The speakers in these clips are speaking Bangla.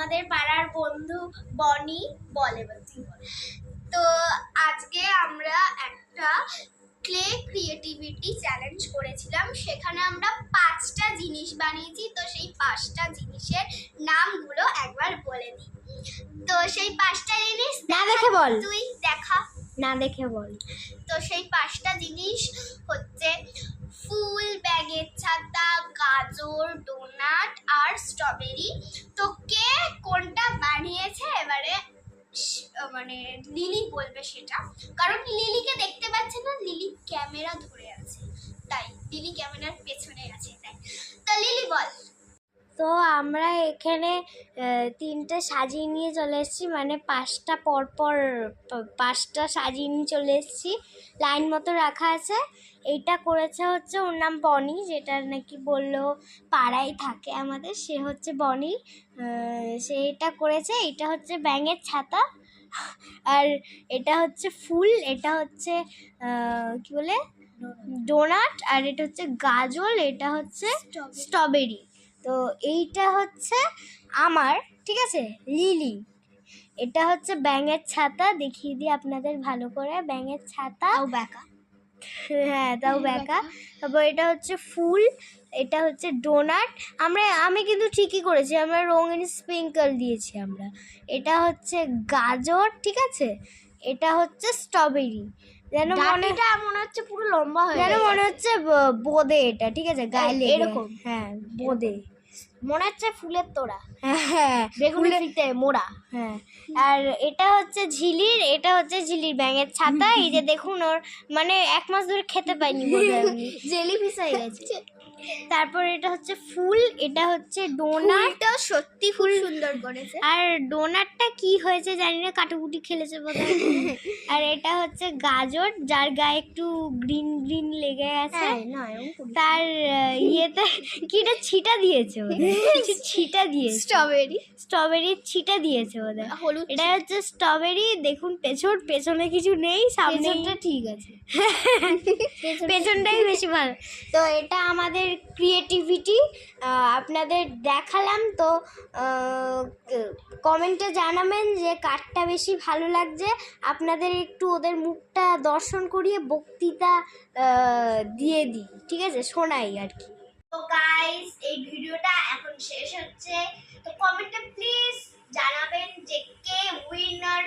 আমাদের পাড়ার বন্ধু বনি বলে। তো আজকে আমরা একটা ক্লে ক্রিয়েটিভিটি চ্যালেঞ্জ করেছিলাম, সেখানে আমরা 5টা জিনিস বানিয়েছি। তো সেই 5টা জিনিসের নামগুলো একবার বলে দিই। তো সেই 5টা জিনিস না দেখে বল, তুই দেখা না দেখে বল। তো সেই 5টা জিনিস হচ্ছে ফুল, ব্যাগের ছাতা, গাজর, ডোনাট আর স্ট্রবেরি। তো কে কোনটা বানিয়েছে এবারে মানে লিলি বলবে সেটা, কারণ লিলিকে দেখতে পাচ্ছে না, লিলি ক্যামেরা ধরে আছে, তাই লিলি ক্যামেরার পেছনে আছে তাই। তো লিলি বল। তো আমরা এখানে 3টে সাজিয়ে নিয়ে চলে এসেছি, মানে 5টা পরপর 5টা সাজিয়ে নিয়ে চলে এসেছি, লাইন মতো রাখা আছে। এইটা করেছে হচ্ছে, ওর নাম বনি, যেটা নাকি বললো পাড়ায় থাকে আমাদের, সে হচ্ছে বনি। সে এটা করেছে। এটা হচ্ছে ব্যাঙের ছাতা, আর এটা হচ্ছে ফুল, এটা হচ্ছে কি বলে ডোনাট, আর এটা হচ্ছে গাজর, এটা হচ্ছে স্ট্রবেরি। তো এইটা হচ্ছে আমার, ঠিক আছে, লিলি। এটা হচ্ছে ব্যাঙের ছাতা, দেখিয়ে দিই আপনাদের ভালো করে। ব্যাঙের ছাতা, তাও ব্যাকা। হ্যাঁ তাও ব্যাকা। তারপর এটা হচ্ছে ফুল, এটা হচ্ছে ডোনাট। আমি কিন্তু ঠিকই করেছি, আমরা রঙিন স্প্রিঙ্কল দিয়েছি আমরা। এটা হচ্ছে গাজর, ঠিক আছে। এটা হচ্ছে স্ট্রবেরি। যেন মনে হচ্ছে পুরো লম্বা হয়ে যেন মনে হচ্ছে বোঁদে, এটা ঠিক আছে, গায়ে লেগে এরকম। হ্যাঁ বোঁদে, মনে হচ্ছে ফুলের তোড়া, হ্যাঁ বেগুনি ফিতে মোড়া। হ্যাঁ। আর এটা হচ্ছে ঝিলির, এটা হচ্ছে ঝিলির ব্যাঙের ছাতা। এই যে দেখুন, ওর মানে 1 মাস ধরে খেতে পাইনি জেলি ফিস হয়ে গেছে। তারপর এটা হচ্ছে ফুল, এটা হচ্ছে ডোনাট। সত্যি ফুল সুন্দর করেছে। আর ডোনাটটা কি হয়েছে জানি না, কাটুকুটি খেলেছে বোধহয়। আর এটা হচ্ছে গাজর, যার গায়ে একটু গ্রিন গ্রিন লেগে গেছে। তার ইয়েতে কি এটা ছিটা দিয়েছে বোধহয়, কিছু ছিটা দিয়েছে, স্ট্রবেরির ছিটা দিয়েছে বোধহয়। হলুদ। এটা হচ্ছে স্ট্রবেরি। দেখুন পেছনে কিছু নেই, সামনে ঠিক আছে, পেছনটাই বেশি ভালো। তো এটা আমাদের ক্রিয়েটিভিটি আপনাদের দেখালাম। তো কমেন্টে জানাবেন যে কারটা বেশি ভালো লাগছে। আপনাদের একটু ওদের মুখটা দর্শন করিয়ে বক্তৃতা দিয়ে দিই, ঠিক আছে, শোনাই আর কি। তো গাইস, এই ভিডিওটা এখন শেষ হচ্ছে। তো কমেন্টে প্লিজ জানাবেন যে কে উইনার।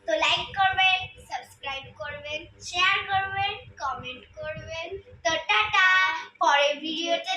তো লাইক করবেন, সাবস্ক্রাইব করবেন, শেয়ার করবেন, কমেন্ট করবেন। তো টাটা, পরের ভিডিওতে